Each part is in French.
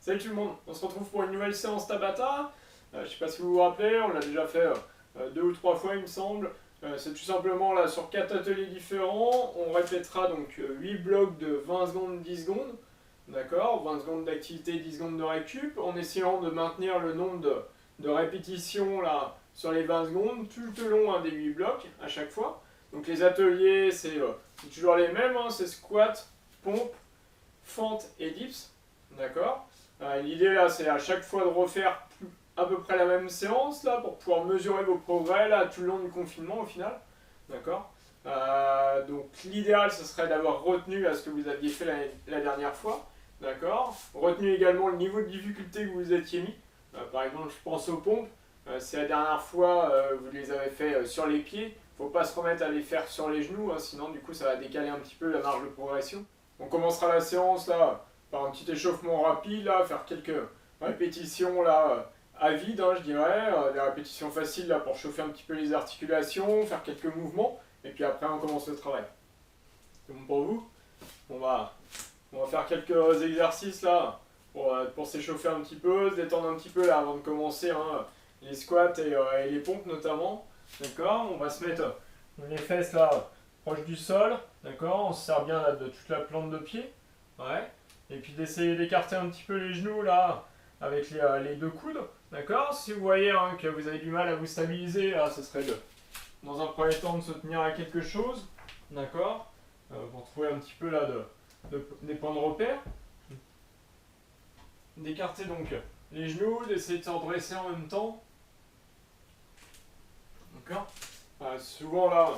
Salut tout le monde, on se retrouve pour une nouvelle séance Tabata. Je sais pas si vous vous rappelez, on l'a déjà fait 2 ou 3 fois il me semble. C'est tout simplement là sur 4 ateliers différents. On répétera donc 8 blocs de 20 secondes, 10 secondes. D'accord, 20 secondes d'activité, 10 secondes de récup, en essayant de maintenir le nombre de répétitions là sur les 20 secondes tout au long des 8 blocs à chaque fois. Donc les ateliers c'est toujours les mêmes, hein, c'est squat, pompe, fente et dips. D'accord. L'idée là, c'est à chaque fois de refaire à peu près la même séance là pour pouvoir mesurer vos progrès là tout le long du confinement au final. D'accord. Donc l'idéal, ce serait d'avoir retenu à ce que vous aviez fait la dernière fois. D'accord. Retenu également le niveau de difficulté que vous vous étiez mis. Par exemple, je pense aux pompes. Si la dernière fois vous les avez fait sur les pieds, faut pas se remettre à les faire sur les genoux, hein, sinon du coup ça va décaler un petit peu la marge de progression. On commencera la séance là par un petit échauffement rapide, là, faire quelques répétitions là à vide, hein, je dirais, des répétitions faciles là pour chauffer un petit peu les articulations, faire quelques mouvements, et puis après on commence le travail. C'est bon pour vous? On va faire quelques exercices là pour s'échauffer un petit peu, se détendre un petit peu là avant de commencer, hein, les squats et les pompes notamment. D'accord. On va se mettre les fesses là proches du sol, d'accord. On se sert bien là, de toute la plante de pied. Ouais. Et puis d'essayer d'écarter un petit peu les genoux là avec les deux coudes. D'accord. Si vous voyez hein, que vous avez du mal à vous stabiliser, là, ce serait dans un premier temps de se tenir à quelque chose. D'accord. Pour trouver un petit peu là des points de repère. D'écarter donc les genoux, d'essayer de se redresser en même temps. D'accord. Souvent là,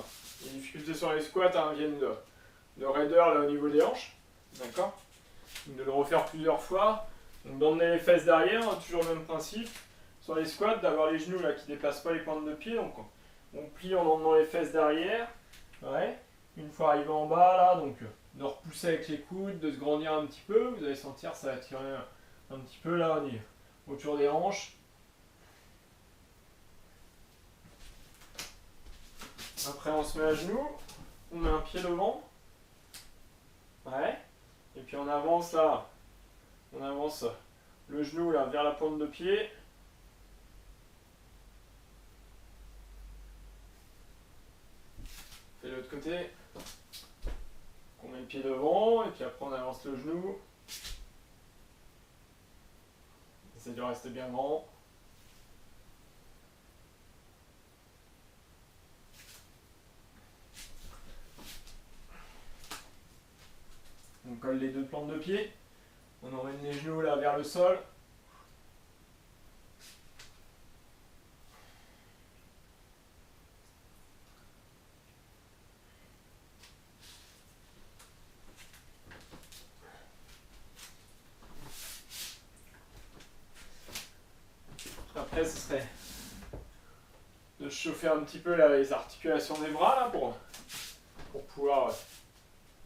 les difficultés sur les squats hein, viennent de raideur là au niveau des hanches. D'accord. De le refaire plusieurs fois. Donc d'emmener les fesses derrière, hein, toujours le même principe. Sur les squats, d'avoir les genoux là qui ne déplacent pas les pointes de pied. Donc on plie en emmenant les fesses derrière. Ouais. Une fois arrivé en bas là, donc de repousser avec les coudes, de se grandir un petit peu. Vous allez sentir ça va tirer un petit peu là autour des hanches. Après on se met à genoux, on met un pied devant. Ouais. Et puis on avance là. On avance le genou là vers la pointe de pied. Et de l'autre côté. On met le pied devant et puis après on avance le genou. Essayez de rester bien grand. On colle les deux plantes de pied. On emmène les genoux là vers le sol. Après ce serait de chauffer un petit peu là, les articulations des bras là, pour pouvoir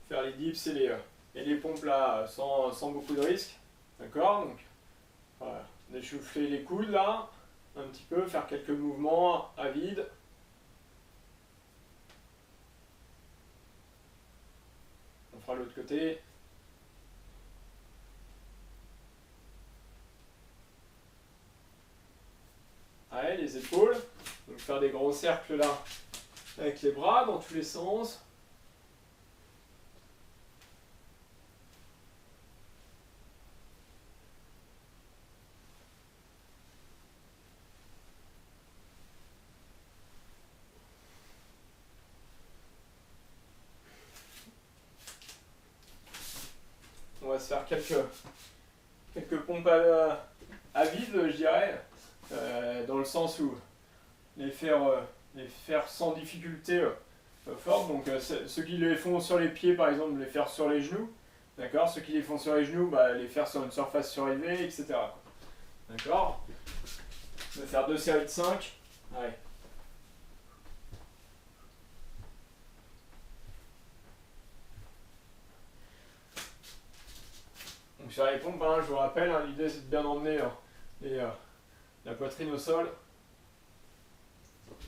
faire les dips et les pompes là sans beaucoup de risques. D'accord. Donc voilà. D'échauffer les coudes là, un petit peu, faire quelques mouvements à vide. On fera l'autre côté. Ouais, les épaules. Donc faire des gros cercles là avec les bras dans tous les sens. On va se faire quelques pompes à vide, je dirais, dans le sens où les faire sans difficulté forte. Donc ceux qui les font sur les pieds, par exemple, les faire sur les genoux. D'accord. Ceux qui les font sur les genoux, les faire sur une surface surélevée, etc. D'accord. On va faire 2 séries de 5. Allez. Donc sur les pompes, je vous rappelle, l'idée c'est de bien emmener la poitrine au sol.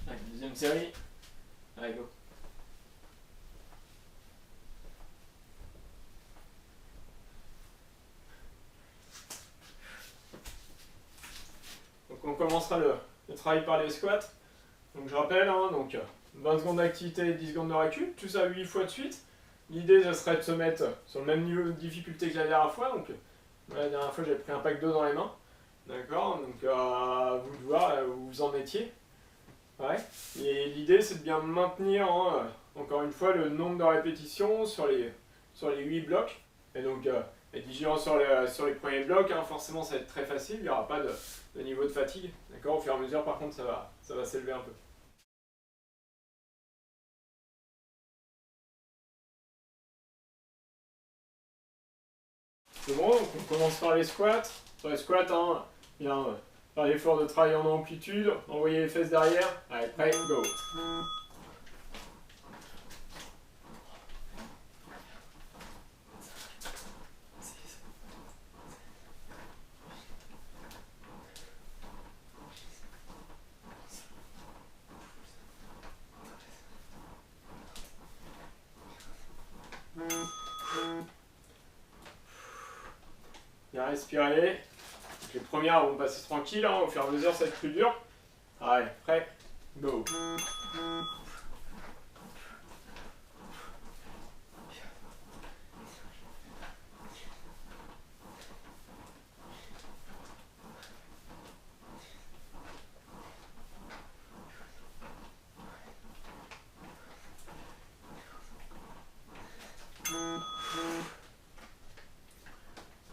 Allez, deuxième série. Allez, go. commencera le travail par les squats. Donc je rappelle, hein, donc 20 secondes d'activité et 10 secondes de récup, tout ça 8 fois de suite. L'idée, ce serait de se mettre sur le même niveau de difficulté que la dernière fois. Donc la dernière fois, j'avais pris un pack d'eau dans les mains. D'accord, donc à vous de voir où vous en étiez. Ouais. Et l'idée, c'est de bien maintenir, hein, encore une fois, le nombre de répétitions sur les 8 blocs. Et donc, être vigilant sur les premiers blocs, hein, forcément, ça va être très facile, il n'y aura pas de niveau de fatigue. D'accord, au fur et à mesure, par contre, ça va s'élever un peu. C'est bon, donc on commence par les squats. Sur les squats, hein, bien faire l'effort de travail en amplitude, envoyer les fesses derrière. Allez, prêt, go. Bien respirer. Donc les premières vont passer tranquille, hein, au fur et à mesure ça va être plus dur. Allez, prêt, go.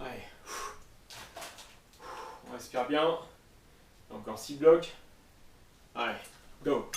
Allez. On respire bien. Encore 6 blocs. Allez, go.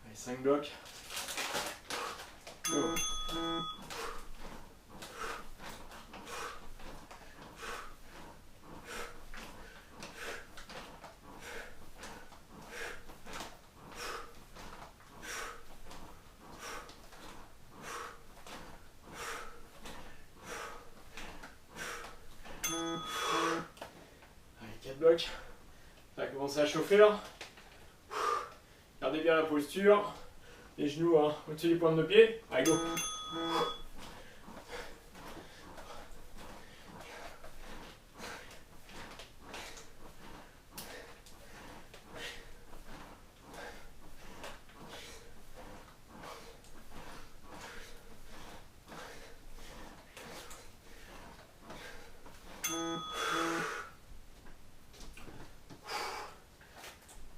Allez, 5 blocs. Go. Allez, 4 blocs. Ça va commencer à chauffer là. Gardez bien la posture. Les genoux, hein, au-dessus des pointes de pied. Allez, go.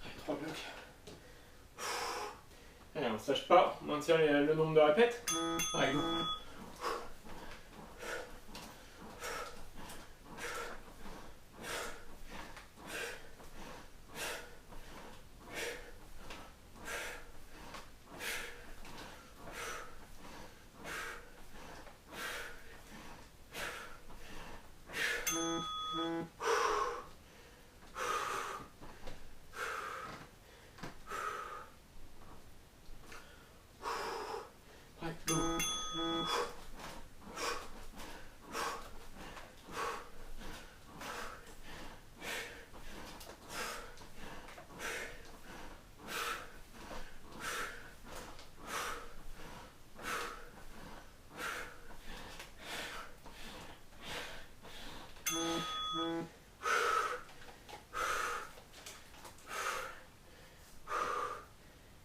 Allez, 3 blocs. Allez, on ne se lâche pas, on maintient le nombre de répètes. Allez, go. Allez, go.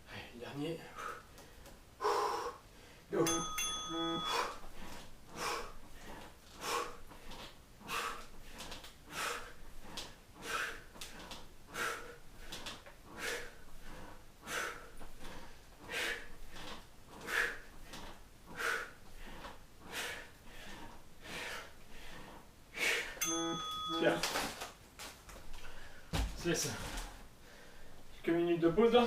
Allez, dernier. Go. Super. On se laisse quelques minutes de pause là.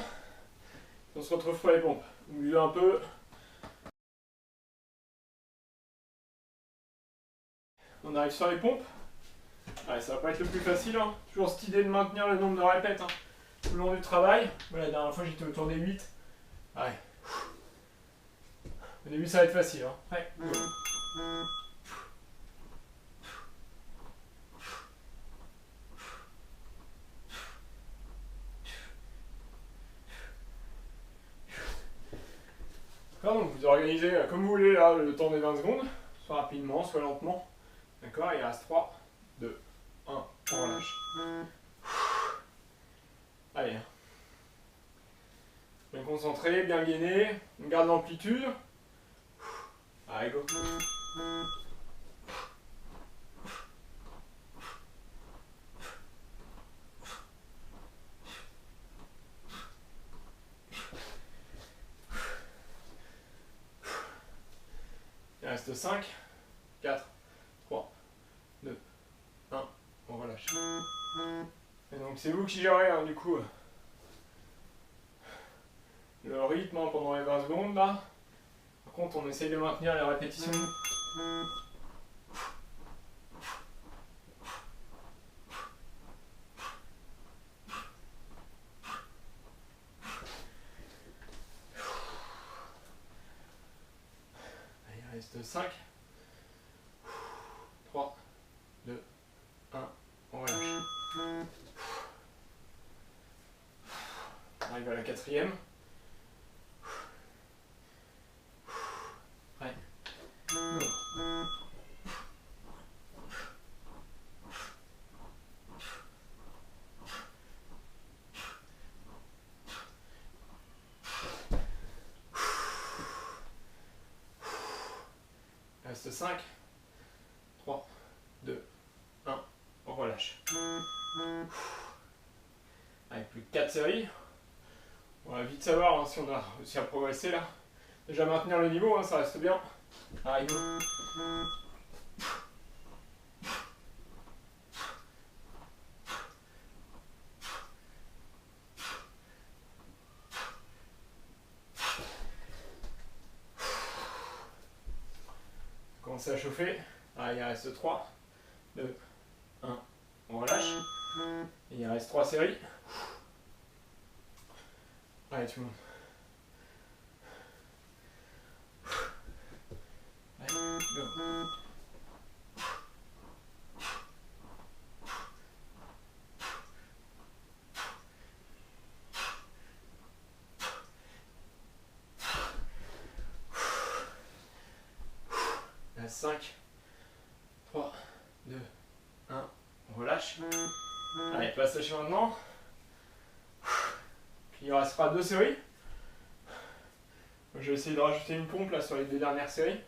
On se retrouve pour les pompes. On buvez un peu. On arrive sur les pompes. Allez, ça va pas être le plus facile, hein. Toujours cette idée de maintenir le nombre de répètes, hein, tout le long du travail. Voilà, la dernière fois j'étais autour des 8. Allez. Au début, ça va être facile. Hein. Ouais. D'accord, donc vous organisez comme vous voulez là, le temps des 20 secondes, soit rapidement, soit lentement. D'accord, il reste 3, 2, 1, on relâche. Allez. Bien concentré, bien gainé, on garde l'amplitude. Allez, go. Il reste 5, 4, 3, 2, 1, on relâche. Et donc c'est vous qui gérez hein, du coup le rythme hein, pendant les 20 secondes là. Par contre on essaye de maintenir les répétitions. Il reste 5, 3, 2, 1, on relâche. On arrive à la 4e. Prêt. Go. Il reste 5, 3, 2, 1, on relâche. Avec plus de 4 séries. On va vite savoir hein, si on a réussi à progresser là. Déjà maintenir le niveau, hein, ça reste bien. Allez, go. Commencez à chauffer. Allez, il reste 3, 2, 1, on relâche. Et il reste 3 séries. Allez, tout le monde. Allez, go. Il reste 5, 3, 2, 1, on relâche. Allez, passe lâcher maintenant. Puis il restera 2 séries. Je vais essayer de rajouter une pompe là sur les 2 dernières séries.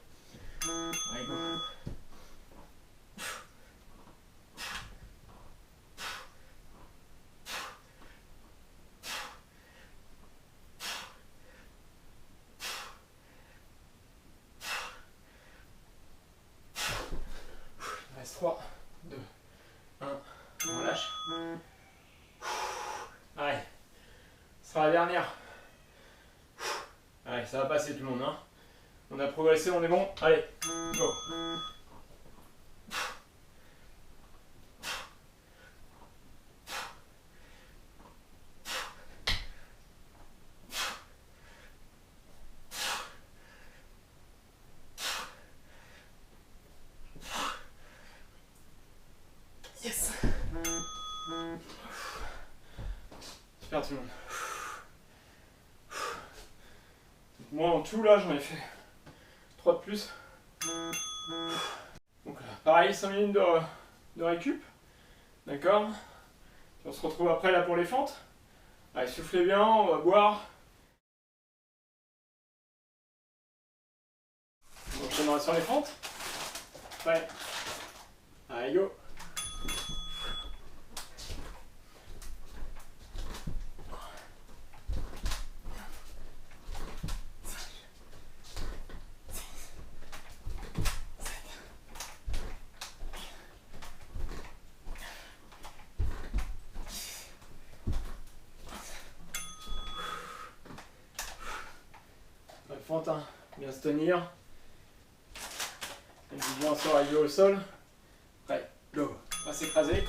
Allez, go. Il reste 3, 2, 1, on relâche. Allez, ce sera la dernière. Allez, ça va passer tout le monde. Hein. On a progressé, on est bon. Allez, go. Yes. Super tout le monde. Moi en tout là j'en ai fait 3 de plus. Donc pareil 5 minutes de récup. D'accord. On se retrouve après là pour les fentes. Allez soufflez bien, on va boire. On enchaînera sur les fentes. Ouais. Allez go. Fente, hein. Bien se tenir. Bien se arriver au sol. Prêt, go. Pas s'écraser.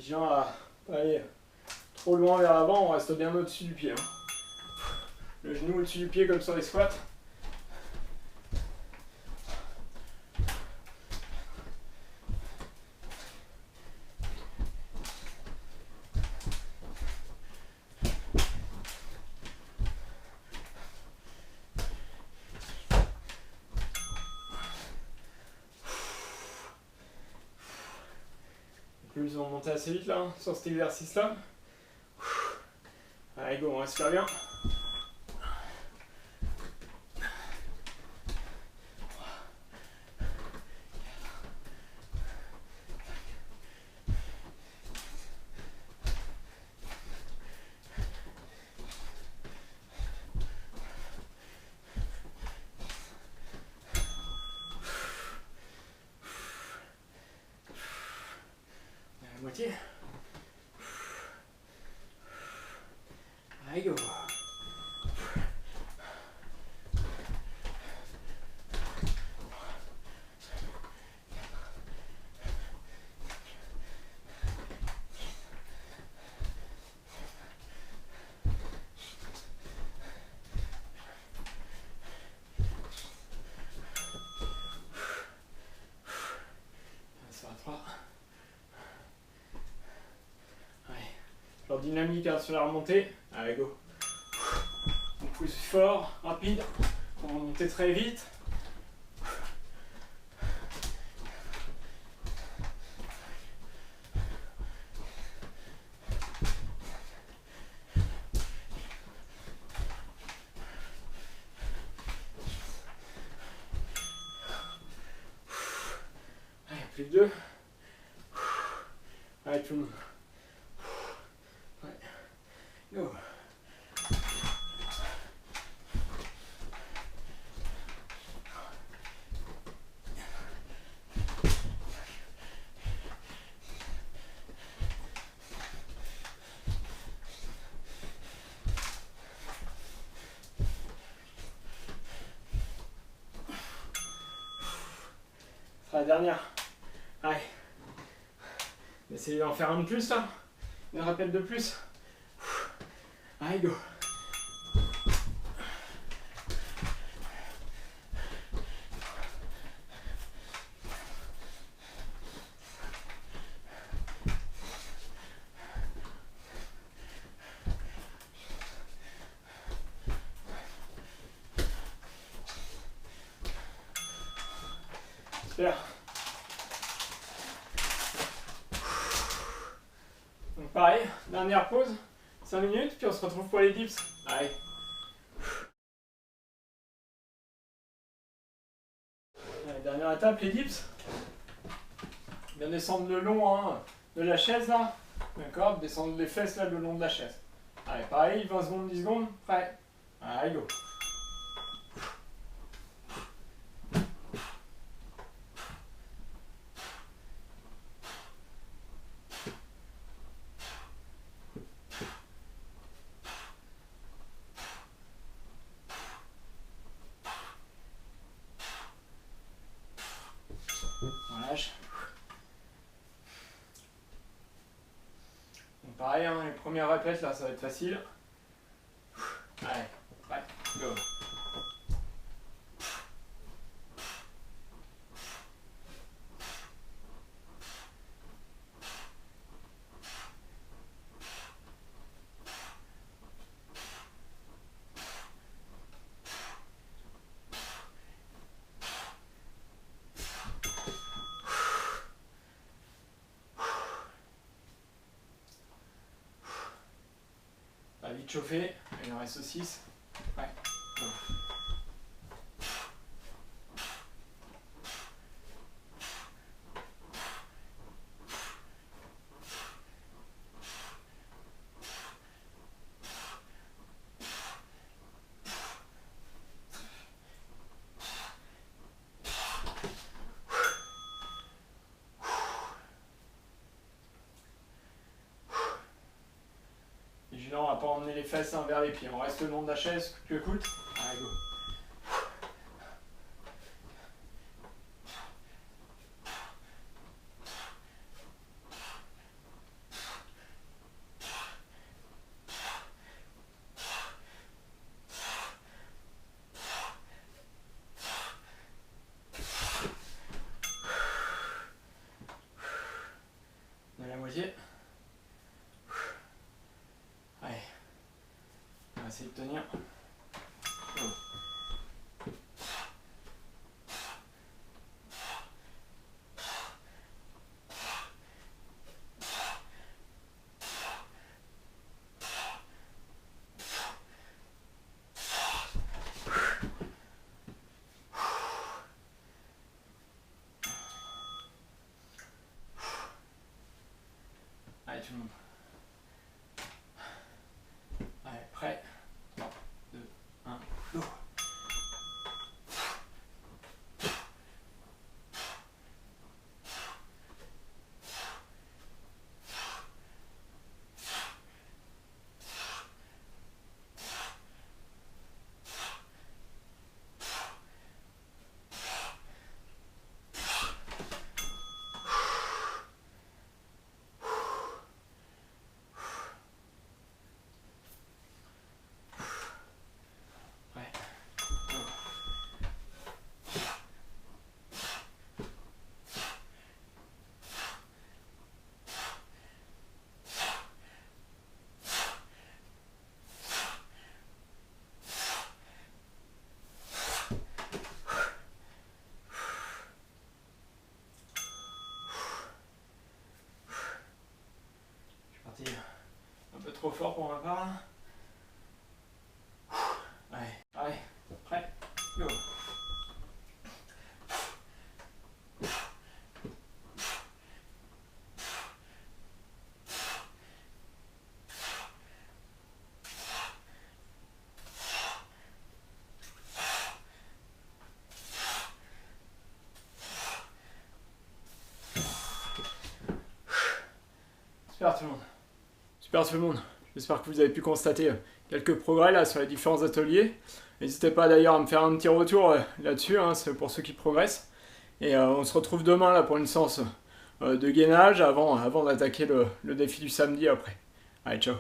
bien à pas aller trop loin vers l'avant, on reste bien au-dessus du pied. Hein. Le genou au-dessus du pied comme sur les squats. Plus on va monter assez vite là, hein, sur cet exercice là. Allez go, on respire bien. La moitié. Allez go. Ça va 3. Allez. Alors dynamique hein, sur la remontée. Allez go. On pousse fort, rapide. On va monter très vite. Allez, plus que 2. Allez, tout le monde. Ouais. Go. Ce sera la dernière. Allez. Essayez d'en faire un de plus là. Une répète de plus. Allez, go. Super. Donc pareil, dernière pause, 5 minutes, puis on se retrouve pour les dips. Allez. Allez, dernière étape, les dips. Bien descendre le long hein, de la chaise là. D'accord, descendre les fesses là le long de la chaise. Allez, pareil, 20 secondes, 10 secondes, prêt. Allez, go. On lâche. Donc pareil, hein, les premières répètes là, ça va être facile. Allez, prêt, go. Pas vite chauffer, il en reste 6. Ouais. Go. Vigilant, on va pas emmener les fesses hein, vers les pieds. On reste le long de la chaise, coûte que coûte. Allez, go. va essayer de tenir. Allez tout le monde. Allez, prêt. 3, 2, 1, go. Un peu trop fort pour ma part. Allez, allez, prêt, go. Super tout le monde. Super tout le monde. J'espère que vous avez pu constater quelques progrès là sur les différents ateliers. N'hésitez pas d'ailleurs à me faire un petit retour là-dessus, hein, c'est pour ceux qui progressent. Et on se retrouve demain là pour une séance de gainage avant d'attaquer le défi du samedi après. Allez, ciao.